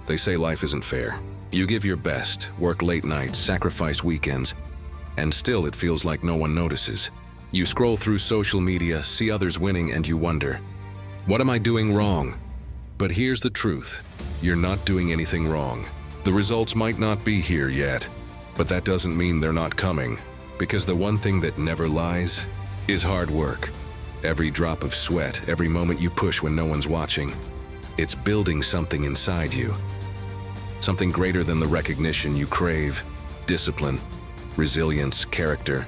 They say life isn't fair. You give your best, work late nights, sacrifice weekends, and still it feels like no one notices. You scroll through social media, see others winning, and you wonder, what am I doing wrong? But here's the truth. You're not doing anything wrong. The results might not be here yet, but that doesn't mean they're not coming, because the one thing that never lies is hard work. Every drop of sweat, every moment you push when no one's watching, it's building something inside you. Something greater than the recognition you crave, discipline, resilience, character,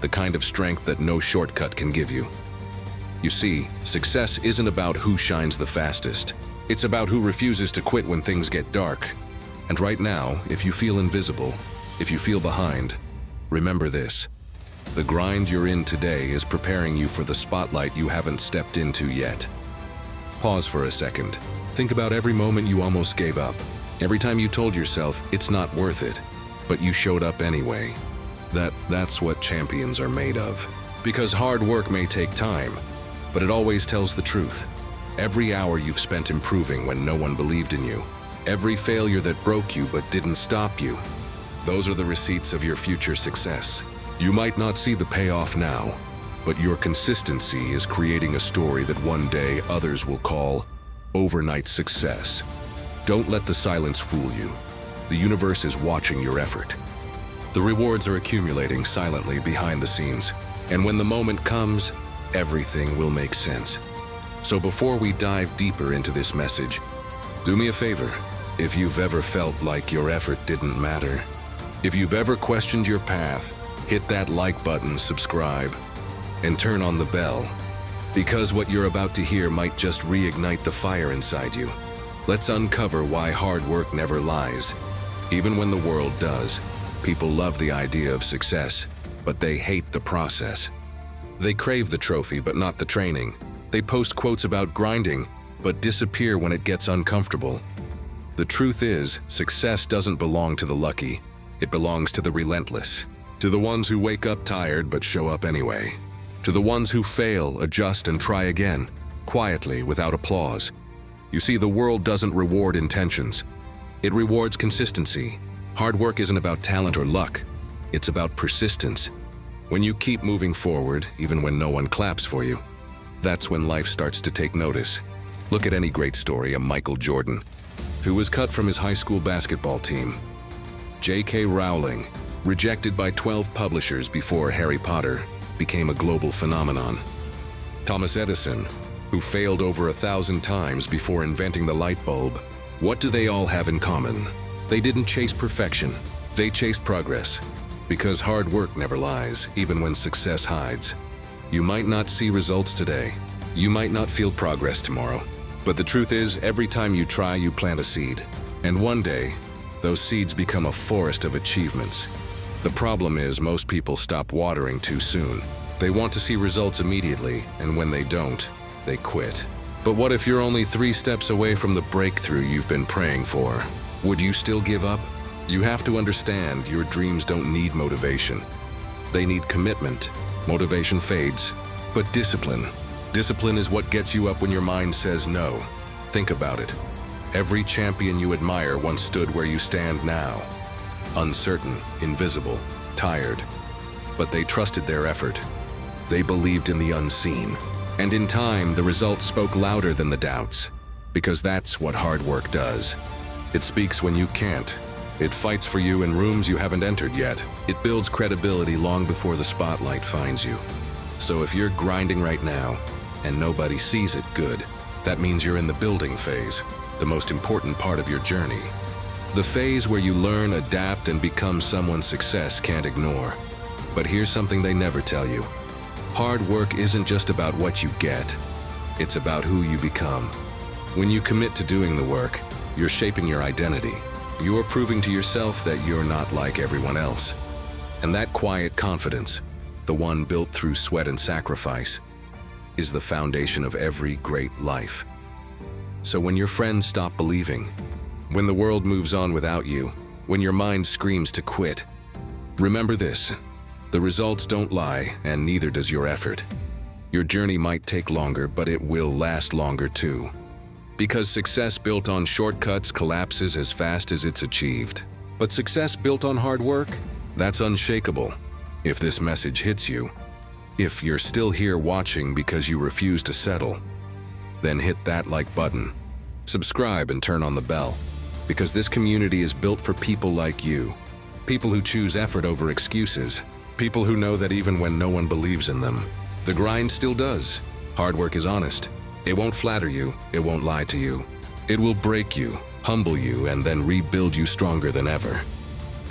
the kind of strength that no shortcut can give you. You see, success isn't about who shines the fastest. It's about who refuses to quit when things get dark. And right now, if you feel invisible, if you feel behind, remember this. The grind you're in today is preparing you for the spotlight you haven't stepped into yet. Pause for a second. Think about every moment you almost gave up. Every time you told yourself it's not worth it, but you showed up anyway. That's what champions are made of. Because hard work may take time, but it always tells the truth. Every hour you've spent improving when no one believed in you. Every failure that broke you but didn't stop you. Those are the receipts of your future success. You might not see the payoff now, but your consistency is creating a story that one day others will call overnight success. Don't let the silence fool you. The universe is watching your effort. The rewards are accumulating silently behind the scenes, and when the moment comes, everything will make sense. So before we dive deeper into this message, do me a favor. If you've ever felt like your effort didn't matter, if you've ever questioned your path, hit that like button, subscribe, and turn on the bell, because what you're about to hear might just reignite the fire inside you. Let's uncover why hard work never lies. Even when the world does, people love the idea of success, but they hate the process. They crave the trophy, but not the training. They post quotes about grinding, but disappear when it gets uncomfortable. The truth is, success doesn't belong to the lucky. It belongs to the relentless. To the ones who wake up tired but show up anyway. To the ones who fail, adjust, and try again, quietly, without applause. You see, the world doesn't reward intentions. It rewards consistency. Hard work isn't about talent or luck. It's about persistence. When you keep moving forward, even when no one claps for you, that's when life starts to take notice. Look at any great story, a Michael Jordan, who was cut from his high school basketball team. J.K. Rowling, rejected by 12 publishers before Harry Potter became a global phenomenon. Thomas Edison, who failed over 1,000 times before inventing the light bulb. What do they all have in common? They didn't chase perfection. They chased progress. Because hard work never lies, even when success hides. You might not see results today. You might not feel progress tomorrow. But the truth is, every time you try, you plant a seed. And one day, those seeds become a forest of achievements. The problem is, most people stop watering too soon. They want to see results immediately, and when they don't, they quit. But what if you're only 3 steps away from the breakthrough you've been praying for? Would you still give up? You have to understand, your dreams don't need motivation. They need commitment. Motivation fades, but discipline. Discipline is what gets you up when your mind says no. Think about it. Every champion you admire once stood where you stand now. Uncertain, invisible, tired. But they trusted their effort. They believed in the unseen. And in time, the results spoke louder than the doubts. Because that's what hard work does. It speaks when you can't. It fights for you in rooms you haven't entered yet. It builds credibility long before the spotlight finds you. So if you're grinding right now, and nobody sees it, good. That means you're in the building phase, the most important part of your journey. The phase where you learn, adapt, and become someone success can't ignore. But here's something they never tell you. Hard work isn't just about what you get. It's about who you become. When you commit to doing the work, you're shaping your identity. You're proving to yourself that you're not like everyone else. And that quiet confidence, the one built through sweat and sacrifice, is the foundation of every great life. So when your friends stop believing, when the world moves on without you, when your mind screams to quit, remember this: the results don't lie, and neither does your effort. Your journey might take longer, but it will last longer too. Because success built on shortcuts collapses as fast as it's achieved. But success built on hard work, that's unshakable. If this message hits you, if you're still here watching because you refuse to settle, then hit that like button. Subscribe and turn on the bell. Because this community is built for people like you. People who choose effort over excuses. People who know that even when no one believes in them, the grind still does. Hard work is honest. It won't flatter you. It won't lie to you. It will break you, humble you, and then rebuild you stronger than ever.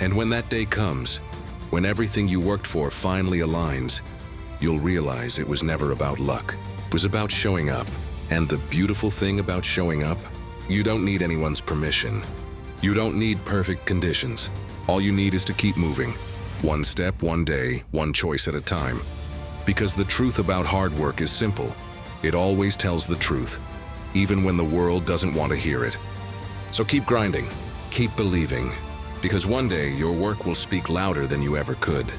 And when that day comes, when everything you worked for finally aligns, you'll realize it was never about luck. It was about showing up. And the beautiful thing about showing up, you don't need anyone's permission. You don't need perfect conditions. All you need is to keep moving. One step, one day, one choice at a time. Because the truth about hard work is simple. It always tells the truth, even when the world doesn't want to hear it. So keep grinding, keep believing, because one day your work will speak louder than you ever could.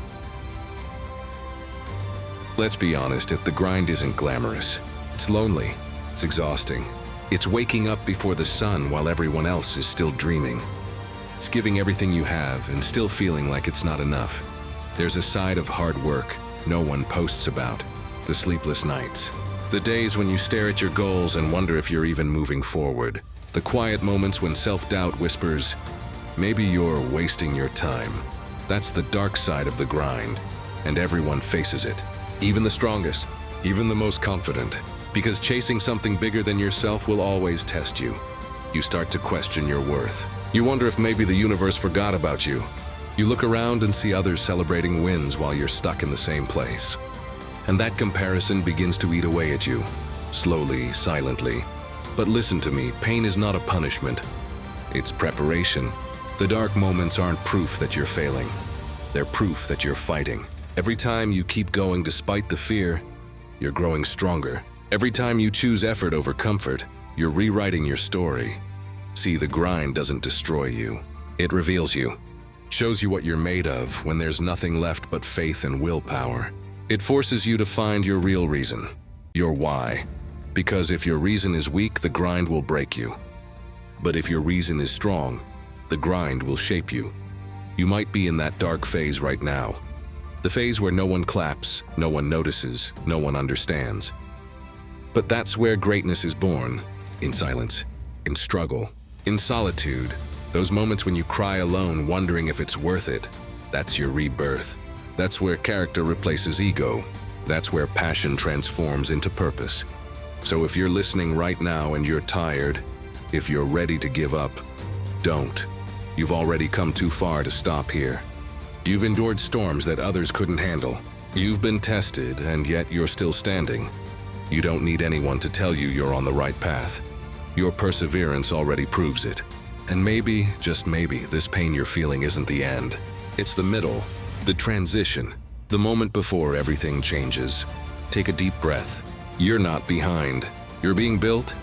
Let's be honest, if the grind isn't glamorous, it's lonely, it's exhausting. It's waking up before the sun while everyone else is still dreaming. It's giving everything you have and still feeling like it's not enough. There's a side of hard work no one posts about. The sleepless nights. The days when you stare at your goals and wonder if you're even moving forward. The quiet moments when self-doubt whispers, maybe you're wasting your time. That's the dark side of the grind, and everyone faces it. Even the strongest, even the most confident. Because chasing something bigger than yourself will always test you. You start to question your worth. You wonder if maybe the universe forgot about you. You look around and see others celebrating wins while you're stuck in the same place. And that comparison begins to eat away at you, slowly, silently. But listen to me, pain is not a punishment. It's preparation. The dark moments aren't proof that you're failing. They're proof that you're fighting. Every time you keep going despite the fear, you're growing stronger. Every time you choose effort over comfort, you're rewriting your story. See, the grind doesn't destroy you. It reveals you. Shows you what you're made of when there's nothing left but faith and willpower. It forces you to find your real reason, your why. Because if your reason is weak, the grind will break you. But if your reason is strong, the grind will shape you. You might be in that dark phase right now. The phase where no one claps, no one notices, no one understands. But that's where greatness is born, in silence, in struggle, in solitude. Those moments when you cry alone, wondering if it's worth it, that's your rebirth. That's where character replaces ego. That's where passion transforms into purpose. So if you're listening right now and you're tired, if you're ready to give up, don't. You've already come too far to stop here. You've endured storms that others couldn't handle. You've been tested, and yet you're still standing. You don't need anyone to tell you you're on the right path. Your perseverance already proves it. And maybe, just maybe, this pain you're feeling isn't the end. It's the middle, the transition, the moment before everything changes. Take a deep breath. You're not behind. You're being built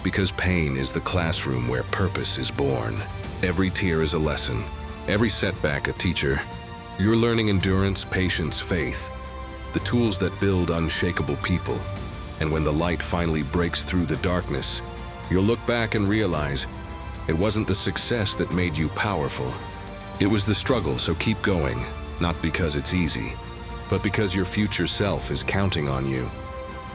because pain is the classroom where purpose is born. Every tear is a lesson. Every setback a teacher. You're learning endurance, patience, faith. The tools that build unshakable people. And when the light finally breaks through the darkness, you'll look back and realize it wasn't the success that made you powerful. It was the struggle, so keep going. Not because it's easy, but because your future self is counting on you.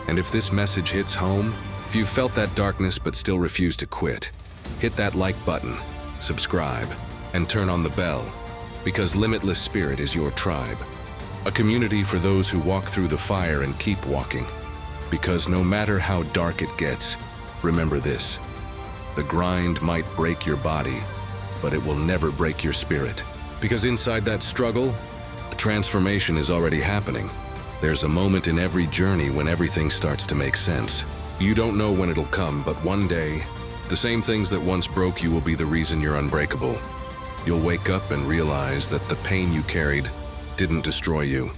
And if this message hits home, if you've felt that darkness but still refuse to quit, hit that like button, subscribe, and turn on the bell. Because Limitless Spirit is your tribe. A community for those who walk through the fire and keep walking. Because no matter how dark it gets, remember this. The grind might break your body, but it will never break your spirit. Because inside that struggle, a transformation is already happening. There's a moment in every journey when everything starts to make sense. You don't know when it'll come, but one day, the same things that once broke you will be the reason you're unbreakable. You'll wake up and realize that the pain you carried didn't destroy you.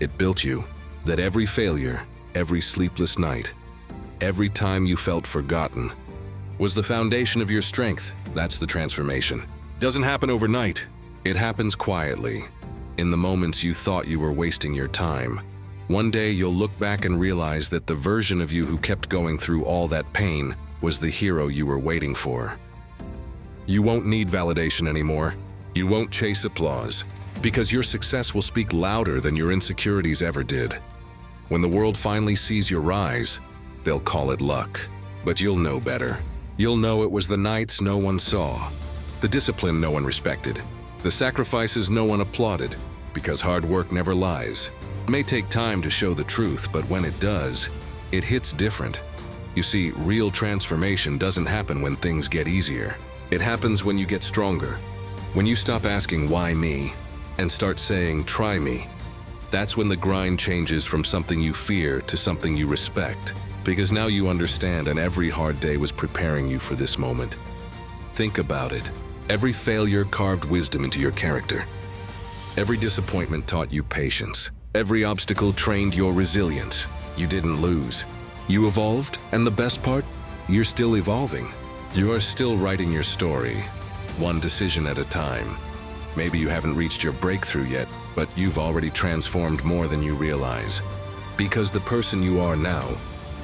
It built you. That every failure, every sleepless night, every time you felt forgotten, was the foundation of your strength. That's the transformation. Doesn't happen overnight. It happens quietly, in the moments you thought you were wasting your time. One day you'll look back and realize that the version of you who kept going through all that pain was the hero you were waiting for. You won't need validation anymore. You won't chase applause, because your success will speak louder than your insecurities ever did. When the world finally sees your rise, they'll call it luck. But you'll know better. You'll know it was the nights no one saw, the discipline no one respected, the sacrifices no one applauded, because hard work never lies. It may take time to show the truth, but when it does, it hits different. You see, real transformation doesn't happen when things get easier. It happens when you get stronger. When you stop asking, "Why me?" and start saying, "Try me." That's when the grind changes from something you fear to something you respect. Because now you understand, and every hard day was preparing you for this moment. Think about it. Every failure carved wisdom into your character. Every disappointment taught you patience. Every obstacle trained your resilience. You didn't lose. You evolved, and the best part? You're still evolving. You are still writing your story, one decision at a time. Maybe you haven't reached your breakthrough yet, but you've already transformed more than you realize. Because the person you are now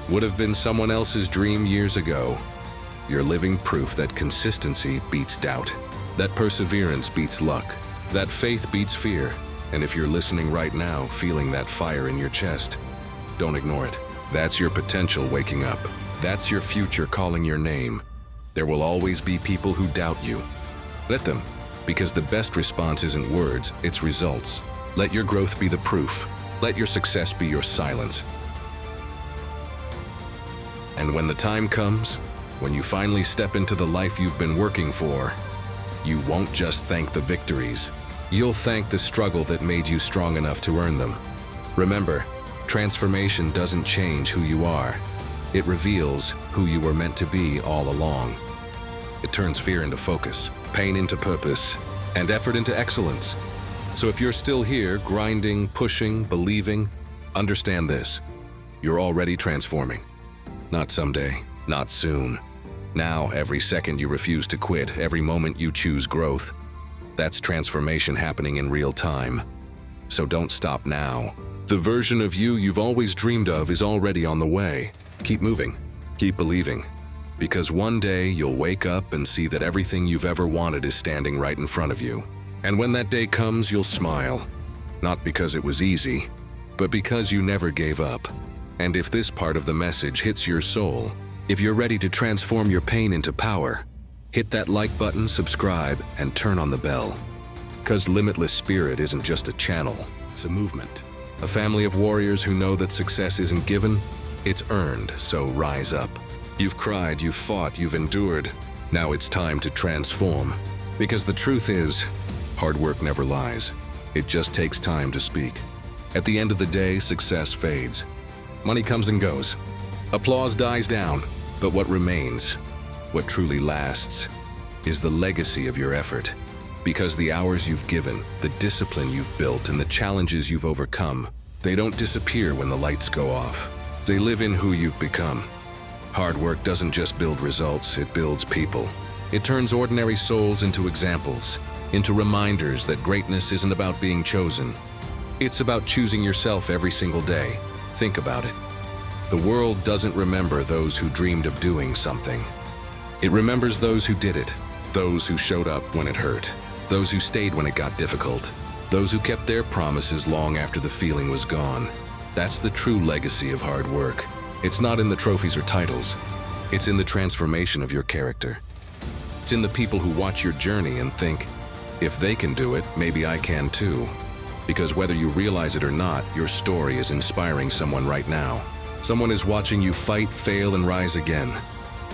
would have been someone else's dream years ago. You're living proof that consistency beats doubt, that perseverance beats luck, that faith beats fear. And if you're listening right now, feeling that fire in your chest, don't ignore it. That's your potential waking up. That's your future calling your name. There will always be people who doubt you. Let them, because the best response isn't words, it's results. Let your growth be the proof. Let your success be your silence. And when the time comes, when you finally step into the life you've been working for, you won't just thank the victories. You'll thank the struggle that made you strong enough to earn them. Remember, transformation doesn't change who you are. It reveals who you were meant to be all along. It turns fear into focus, pain into purpose, and effort into excellence. So if you're still here, grinding, pushing, believing, understand this. You're already transforming. Not someday, not soon. Now, every second you refuse to quit, every moment you choose growth. That's transformation happening in real time. So don't stop now. The version of you you've always dreamed of is already on the way. Keep moving, keep believing. Because one day you'll wake up and see that everything you've ever wanted is standing right in front of you. And when that day comes, you'll smile. Not because it was easy, but because you never gave up. And if this part of the message hits your soul, if you're ready to transform your pain into power, hit that like button, subscribe, and turn on the bell. Because Limitless Spirit isn't just a channel, it's a movement. A family of warriors who know that success isn't given, it's earned, so rise up. You've cried, you've fought, you've endured. Now it's time to transform. Because the truth is, hard work never lies. It just takes time to speak. At the end of the day, success fades. Money comes and goes. Applause dies down. But what remains, what truly lasts, is the legacy of your effort. Because the hours you've given, the discipline you've built, and the challenges you've overcome, they don't disappear when the lights go off. They live in who you've become. Hard work doesn't just build results, it builds people. It turns ordinary souls into examples, into reminders that greatness isn't about being chosen. It's about choosing yourself every single day. Think about it. The world doesn't remember those who dreamed of doing something. It remembers those who did it, those who showed up when it hurt, those who stayed when it got difficult, those who kept their promises long after the feeling was gone. That's the true legacy of hard work. It's not in the trophies or titles. It's in the transformation of your character. It's in the people who watch your journey and think, if they can do it, maybe I can too. Because whether you realize it or not, your story is inspiring someone right now. Someone is watching you fight, fail, and rise again.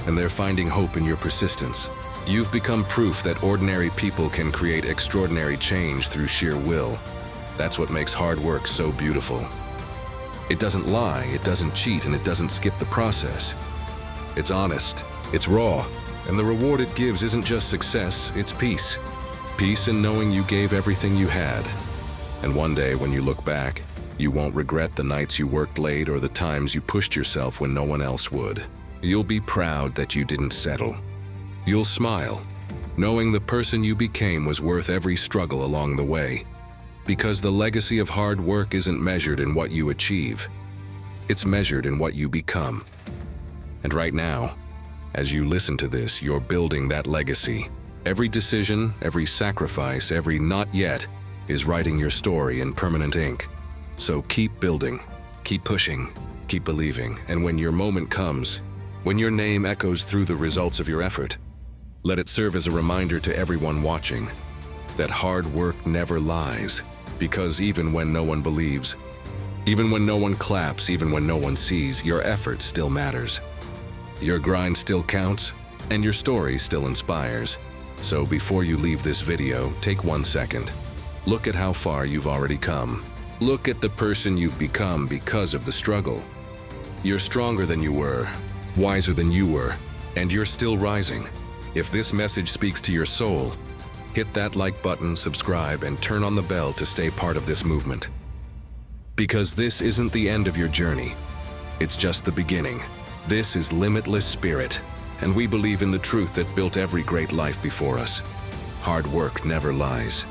And they're finding hope in your persistence. You've become proof that ordinary people can create extraordinary change through sheer will. That's what makes hard work so beautiful. It doesn't lie, it doesn't cheat, and it doesn't skip the process. It's honest, it's raw, and the reward it gives isn't just success, it's peace. Peace in knowing you gave everything you had. And one day when you look back, you won't regret the nights you worked late or the times you pushed yourself when no one else would. You'll be proud that you didn't settle. You'll smile, knowing the person you became was worth every struggle along the way. Because the legacy of hard work isn't measured in what you achieve. It's measured in what you become. And right now, As you listen to this, you're building that legacy. Every decision, every sacrifice, every not yet is writing your story in permanent ink. So keep building, keep pushing, keep believing, and when your moment comes, when your name echoes through the results of your effort, let it serve as a reminder to everyone watching that hard work never lies, because even when no one believes, even when no one claps, even when no one sees, your effort still matters. Your grind still counts, and your story still inspires. So before you leave this video, take 1 second. Look at how far you've already come. Look at the person you've become because of the struggle. You're stronger than you were, wiser than you were, and you're still rising. If this message speaks to your soul, hit that like button, subscribe, and turn on the bell to stay part of this movement. Because this isn't the end of your journey. It's just the beginning. This is Limitless Spirit, and we believe in the truth that built every great life before us. Hard work never lies.